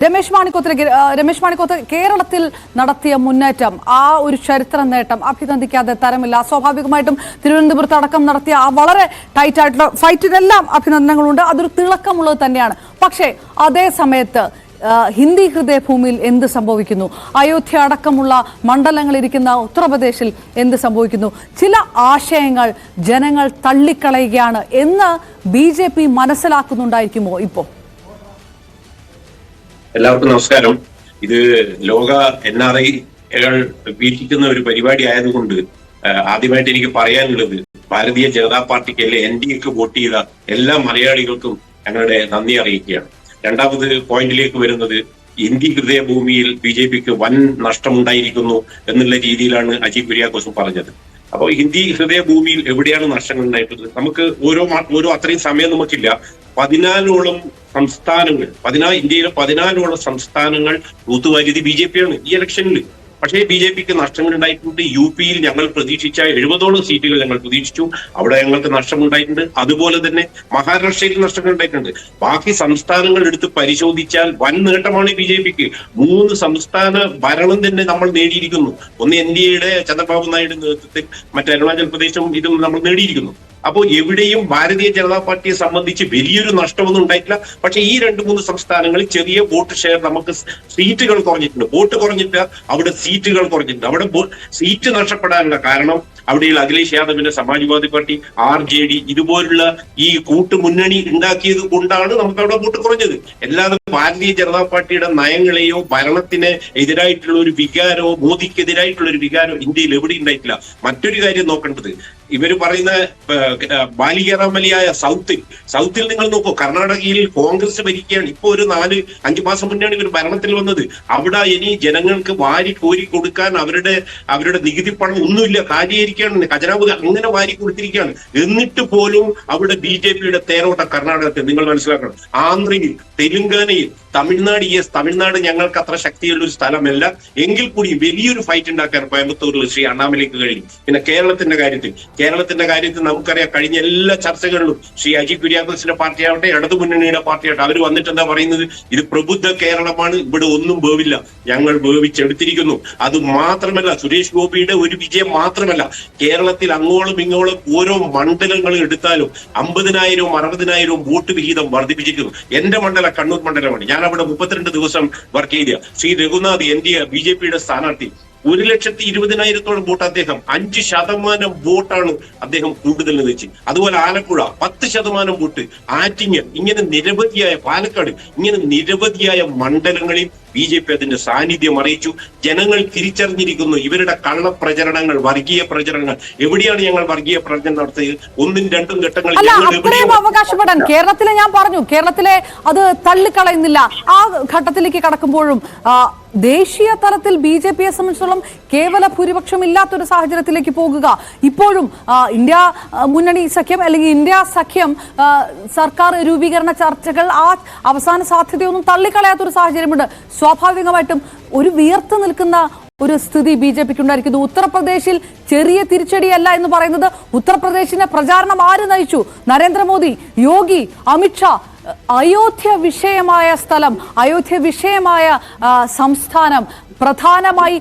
രമേശ് മാണിക്കോത്ത് കേരളത്തിൽ നടത്തിയ മുന്നേറ്റം ആ ഒരു ചരിത്ര നേട്ടം അഭിനന്ദിക്കാതെ തരമില്ല. സ്വാഭാവികമായിട്ടും തിരുവനന്തപുരത്ത് അടക്കം നടത്തിയ ആ വളരെ ടൈറ്റ് ആയിട്ടുള്ള ഫൈറ്റിനെല്ലാം അഭിനന്ദനങ്ങളുണ്ട്. അതൊരു തിളക്കമുള്ളത് തന്നെയാണ്. പക്ഷേ അതേ സമയത്ത് ഹിന്ദി ഹൃദയഭൂമിയിൽ എന്ത് സംഭവിക്കുന്നു? അയോധ്യ അടക്കമുള്ള മണ്ഡലങ്ങളിരിക്കുന്ന ഉത്തർപ്രദേശിൽ എന്ത് സംഭവിക്കുന്നു? ചില ആശയങ്ങൾ ജനങ്ങൾ തള്ളിക്കളയുകയാണ് എന്ന് BJP മനസ്സിലാക്കുന്നുണ്ടായിരിക്കുമോ ഇപ്പോൾ? എല്ലാവർക്കും നമസ്കാരം. ഇത് ലോക NRIകൾ വീക്ഷിക്കുന്ന ഒരു പരിപാടി ആയതുകൊണ്ട് ആദ്യമായിട്ട് എനിക്ക് പറയാനുള്ളത്, ഭാരതീയ ജനതാ പാർട്ടിക്ക് അല്ലെ NDAക്ക് വോട്ട് ചെയ്ത എല്ലാ മലയാളികൾക്കും ഞങ്ങളുടെ നന്ദി അറിയിക്കുകയാണ്. രണ്ടാമത് പോയിന്റിലേക്ക് വരുന്നത്, ഹിന്ദി ഹൃദയഭൂമിയിൽ BJPക്ക് വൻ നഷ്ടമുണ്ടായിരിക്കുന്നു എന്നുള്ള രീതിയിലാണ് അജി കുര്യാക്കോസ് പറഞ്ഞത്. അപ്പോൾ ഹിന്ദി ഹൃദയഭൂമിയിൽ എവിടെയാണ് നഷ്ടങ്ങൾ ഉണ്ടായിട്ടുള്ളത്? നമുക്ക് ഓരോ അത്രയും സമയം നമുക്കില്ല. 14ഓളം സംസ്ഥാനങ്ങൾ, ഇന്ത്യയിലെ 14ഓളം സംസ്ഥാനങ്ങൾ തൂത്തുവാരിയത് BJPയാണ് ഈ ഇലക്ഷനിൽ. പക്ഷേ BJPക്ക് നഷ്ടങ്ങൾ ഉണ്ടായിട്ടുണ്ട്. UPയിൽ ഞങ്ങൾ പ്രതീക്ഷിച്ച 70ഓളം സീറ്റുകൾ ഞങ്ങൾ പ്രതീക്ഷിച്ചു, അവിടെ ഞങ്ങൾക്ക് നഷ്ടമുണ്ടായിട്ടുണ്ട്. അതുപോലെ തന്നെ മഹാരാഷ്ട്രയിൽ നഷ്ടങ്ങൾ ഉണ്ടായിട്ടുണ്ട്. ബാക്കി സംസ്ഥാനങ്ങൾ എടുത്ത് പരിശോധിച്ചാൽ വൻ നേട്ടമാണ് BJPക്ക്. 3 സംസ്ഥാന ഭരണം തന്നെ നമ്മൾ നേടിയിരിക്കുന്നു. ഒന്ന് NDAയുടെ ചന്ദ്രബാബു നായിഡു നേതൃത്വത്തിൽ, മറ്റേ അരുണാചൽ പ്രദേശും ഇതും നമ്മൾ നേടിയിരിക്കുന്നു. അപ്പോൾ എവിടെയും ഭാരതീയ ജനതാ പാർട്ടിയെ സംബന്ധിച്ച് വലിയൊരു നഷ്ടമൊന്നും ഉണ്ടായിട്ടില്ല. പക്ഷെ ഈ 2-3 സംസ്ഥാനങ്ങളിൽ ചെറിയ വോട്ട് ഷെയർ, നമുക്ക് സീറ്റുകൾ കുറഞ്ഞിട്ടുണ്ട്. വോട്ട് കുറഞ്ഞിട്ട് അവിടെ സീറ്റുകൾ കുറഞ്ഞിട്ടുണ്ട്. അവിടെ സീറ്റ് നഷ്ടപ്പെടാനുള്ള കാരണം അവിടെയുള്ള അഖിലേഷ് യാദവിന്റെ സമാജ്വാദി പാർട്ടി, RJD ഇതുപോലുള്ള ഈ കൂട്ടുമുന്നണി ഉണ്ടാക്കിയത് കൊണ്ടാണ് നമുക്ക് അവിടെ വോട്ട് കുറഞ്ഞത്. അല്ലാതെ ഭാരതീയ ജനതാ പാർട്ടിയുടെ നയങ്ങളെയോ ഭരണത്തിന് എതിരായിട്ടുള്ള ഒരു വികാരമോ മോദിക്കെതിരായിട്ടുള്ള ഒരു വികാരമോ ഇന്ത്യയിൽ എവിടെ ഉണ്ടായിട്ടില്ല. മറ്റൊരു കാര്യം നോക്കേണ്ടത്, ഇവര് പറയുന്ന ബാലികേറാമലിയായ സൗത്തിൽ നിങ്ങൾ നോക്കൂ. കർണാടകയിൽ കോൺഗ്രസ് ഭരിക്കുകയാണ്. ഇപ്പൊ ഒരു 4-5 മാസം മുന്നെയാണ് ഇവർ ഭരണത്തിൽ വന്നത്. അവിടെ ഇനി ജനങ്ങൾക്ക് വാരി കോരി കൊടുക്കാൻ അവരുടെ നികുതി പണം ഒന്നുമില്ല, കാര്യമായിരിക്കുകയാണ്. ഖജനാവ് അങ്ങനെ വാരി കൊടുത്തിരിക്കുകയാണ്. എന്നിട്ട് പോലും അവിടെ BJPയുടെ തേരോട്ട കർണാടകത്തിൽ നിങ്ങൾ മനസ്സിലാക്കണം. ആന്ധ്രയിൽ, തെലുങ്കാനയിൽ, തമിഴ്നാട് ഞങ്ങൾക്ക് അത്ര ശക്തിയുള്ള ഒരു സ്ഥലമല്ല. എങ്കിൽ കൂടി വലിയൊരു ഫൈറ്റ് ഉണ്ടാക്കാൻ കോയമ്പത്തൂരിൽ ശ്രീ അണ്ണാമലയ്ക്ക് കഴിയും. പിന്നെ കേരളത്തിന്റെ കാര്യത്തിൽ നമുക്കറിയാം, കഴിഞ്ഞ എല്ലാ ചർച്ചകളിലും ശ്രീ അജി കുര്യാക്കോസിന്റെ പാർട്ടിയാവട്ടെ, ഇടതുമുന്നണിയുടെ പാർട്ടിയാവട്ടെ, അവർ വന്നിട്ട് എന്താ പറയുന്നത്? ഇത് പ്രബുദ്ധ കേരളമാണ്, ഇവിടെ ഒന്നും വേവില്ല, ഞങ്ങൾ വേവിച്ചെടുത്തിരിക്കുന്നു. അത് മാത്രമല്ല, സുരേഷ് ഗോപിയുടെ ഒരു വിജയം മാത്രമല്ല, കേരളത്തിൽ അങ്ങോളം ഇങ്ങോളം ഓരോ മണ്ഡലങ്ങളും എടുത്താലും 50,000 60,000 വോട്ട് വിഹിതം വർദ്ധിപ്പിച്ചിരിക്കുന്നു. എന്റെ മണ്ഡലം കണ്ണൂർ മണ്ഡലമാണ്. ഞാൻ അവിടെ 32 ദിവസം വർക്ക് ചെയ്ത ശ്രീ രഘുനാഥ് BJPയുടെ സ്ഥാനാർത്ഥി, 1,20,000 വോട്ട് അദ്ദേഹം, 5% വോട്ടാണ് അദ്ദേഹം കൂടുതൽ വെച്ച്. അതുപോലെ ആലപ്പുഴ 10% വോട്ട്, ആറ്റിങ്ങൽ, ഇങ്ങനെ നിരവധിയായ, പാലക്കാട്, ഇങ്ങനെ നിരവധിയായ മണ്ഡലങ്ങളിൽ BJP അതിന്റെ സാന്നിധ്യം അറിയിച്ചു. ജനങ്ങൾ തിരിച്ചറിഞ്ഞിരിക്കുന്നു ഇവരുടെ കള്ളപ്രചരണങ്ങൾ, വർഗീയ പ്രചരണങ്ങൾ. എവിടെയാണ് ഞങ്ങൾ വർഗീയ പ്രചരണം നടത്തിയത്? 1ഉം 2ഉം ഘട്ടങ്ങളിൽ അവകാശപ്പെടാൻ കേരളത്തിലെ, ഞാൻ പറഞ്ഞു, കേരളത്തിലെ അത് തള്ളിക്കളയുന്നില്ല. ആ ഘട്ടത്തിലേക്ക് കടക്കുമ്പോഴും ദേശീയ തലത്തിൽ BJPയെ സംബന്ധിച്ചിടത്തോളം കേവല ഭൂരിപക്ഷം ഇല്ലാത്തൊരു സാഹചര്യത്തിലേക്ക് പോകുക, ഇപ്പോഴും ഇന്ത്യ മുന്നണി സഖ്യം അല്ലെങ്കിൽ ഇന്ത്യ സഖ്യം സർക്കാർ രൂപീകരണ ചർച്ചകൾ, ആ അവസാന സാധ്യതയൊന്നും തള്ളിക്കളയാത്തൊരു സാഹചര്യമുണ്ട്. സ്വാഭാവികമായിട്ടും ഒരു വിയർത്ത് നിൽക്കുന്ന ഒരു സ്ഥിതി BJPക്ക് ഉണ്ടായിരിക്കുന്നു. ഉത്തർപ്രദേശിൽ ചെറിയ തിരിച്ചടിയല്ല എന്ന് പറയുന്നത്. ഉത്തർപ്രദേശിന്റെ പ്രചാരണം ആര് നയിച്ചു? നരേന്ദ്രമോദി, യോഗി, അമിത്ഷാ. അയോധ്യ വിഷയമായ സ്ഥലം, അയോധ്യ വിഷയമായ സംസ്ഥാനം, പ്രധാനമായി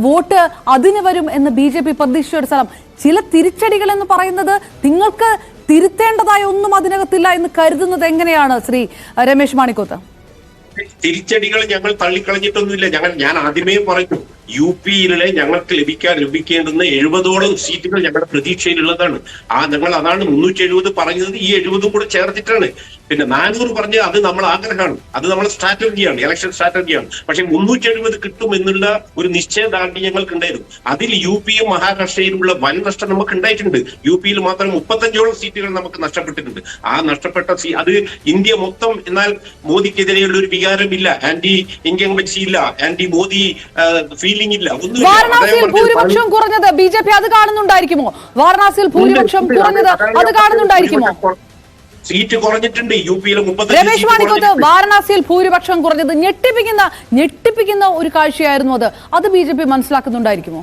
വോട്ട് അതിന് വരും എന്ന് BJP പ്രതീക്ഷിച്ച ഒരു സ്ഥലം. ചില തിരിച്ചടികൾ എന്ന് പറയുന്നത് നിങ്ങൾക്ക് തിരുത്തേണ്ടതായ ഒന്നും അതിനകത്തില്ല എന്ന് കരുതുന്നത് എങ്ങനെയാണ് ശ്രീ രമേശ് മാണിക്കോത്ത്? തിരിച്ചടികൾ ഞങ്ങൾ തള്ളിക്കളഞ്ഞിട്ടൊന്നുമില്ല. ഞാൻ ആദ്യമേ പറഞ്ഞു, UPയിലെ ഞങ്ങൾക്ക് ലഭിക്കേണ്ടുന്ന 70ഓളം സീറ്റുകൾ ഞങ്ങളുടെ പ്രതീക്ഷയിലുള്ളതാണ്. ഞങ്ങൾ അതാണ് 370 പറഞ്ഞത്, ഈ 70ഉം കൂടെ ചേർത്തിട്ടാണ്. പിന്നെ 400 പറഞ്ഞത് അത് നമ്മൾ ആഗ്രഹമാണ്, അത് നമ്മളെ സ്ട്രാറ്റജിയാണ്, ഇലക്ഷൻ സ്ട്രാറ്റജിയാണ്. പക്ഷെ 370 കിട്ടും എന്നുള്ള ഒരു നിശ്ചയദാർഢ്യം ഞങ്ങൾക്ക് ഉണ്ടായിരുന്നു. അതിൽ UPയും മഹാരാഷ്ട്രയിലുമുള്ള വൻ നഷ്ടം നമുക്ക് ഉണ്ടായിട്ടുണ്ട്. UPയിൽ മാത്രം 35ഓളം സീറ്റുകൾ നമുക്ക് നഷ്ടപ്പെട്ടിട്ടുണ്ട്. ആ നഷ്ടപ്പെട്ട അത് ഇന്ത്യ മൊത്തം. എന്നാൽ മോദിക്കെതിരെയുള്ള ഒരു വികാരമില്ല, ആന്റി ഇൻകംബൻസി ഇല്ല, ആന്റി മോദി ഫീലിംഗ് ഇല്ല, ഒന്നും. വാരണാസിയിൽ ഭൂരിപക്ഷം കുറഞ്ഞത് BJP അത് കാണുന്നുണ്ടായിരിക്കുമോ? വാരണാസിയിൽ ഭൂരിപക്ഷം കുറഞ്ഞത് അത് കാണുന്നുണ്ടായിരിക്കുമോ? സീറ്റ് കുറഞ്ഞിട്ടുണ്ട് UPയിലെ 30. രമേശ് മാണിക്കോത്ത്, വാരണാസിയിൽ ഭൂരിപക്ഷം കുറഞ്ഞത് ഞെട്ടിപ്പിക്കുന്ന ഒരു കാഴ്ചയായിരുന്നു. അത് BJP മനസ്സിലാക്കുന്നുണ്ടായിരിക്കുമോ?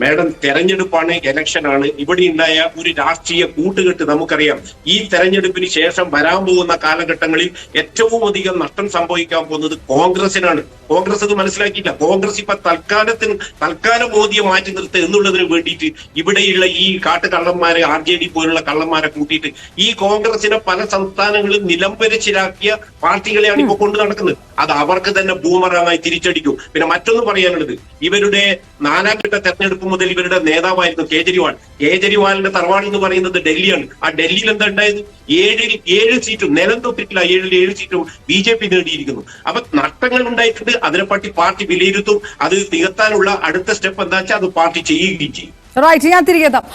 മാഡം, തെരഞ്ഞെടുപ്പാണ്, ഇലക്ഷനാണ്. ഇവിടെ ഉണ്ടായ ഒരു രാഷ്ട്രീയ കൂട്ടുകെട്ട് നമുക്കറിയാം. ഈ തെരഞ്ഞെടുപ്പിന് ശേഷം വരാൻ പോകുന്ന കാലഘട്ടങ്ങളിൽ ഏറ്റവും അധികം നഷ്ടം സംഭവിക്കാൻ പോകുന്നത് കോൺഗ്രസിനാണ്. കോൺഗ്രസ് അത് മനസ്സിലാക്കിയില്ല. കോൺഗ്രസ് ഇപ്പൊ തൽക്കാലം മോദിയെ മാറ്റി നിർത്തുക എന്നുള്ളതിന് വേണ്ടിയിട്ട് ഇവിടെയുള്ള ഈ കാട്ടുകള്ളന്മാരെ, RJD പോലുള്ള കള്ളന്മാരെ കൂട്ടിയിട്ട് ഈ കോൺഗ്രസിനെ പല സംസ്ഥാനങ്ങളിൽ നിലംപരിച്ചിലാക്കിയ പാർട്ടികളെയാണ് ഇപ്പൊ കൊണ്ടു നടക്കുന്നത്. അത് അവർക്ക് തന്നെ ബൂമറാങ്ങായി തിരിച്ചടിക്കും. പിന്നെ മറ്റൊന്ന് പറയാനുള്ളത്, ഇവരുടെ 4ാം ഘട്ട തെരഞ്ഞെടുപ്പ് മുതൽ ഇവരുടെ നേതാവായിരുന്നു കേജ്രിവാൾ. കേജ്രിവാളിന്റെ തറവാട് എന്ന് പറയുന്നത് ഡൽഹിയാണ്. ആ ഡൽഹിയിൽ എന്താ ഉണ്ടായത്? 7 സീറ്റും, നിലം തൊട്ടിട്ടില്ല, 7 സീറ്റും BJP നേടിയിരിക്കുന്നു. അപ്പൊ നഷ്ടങ്ങൾ ഉണ്ടായിട്ടുണ്ട്. അതിനെപ്പറ്റി പാർട്ടി വിലയിരുത്തും. അത് നികത്താനുള്ള അടുത്ത സ്റ്റെപ്പ് എന്താ വെച്ചാൽ അത് പാർട്ടി ചെയ്യുകയും ചെയ്യും. ഞാൻ തിരികെ എത്താം.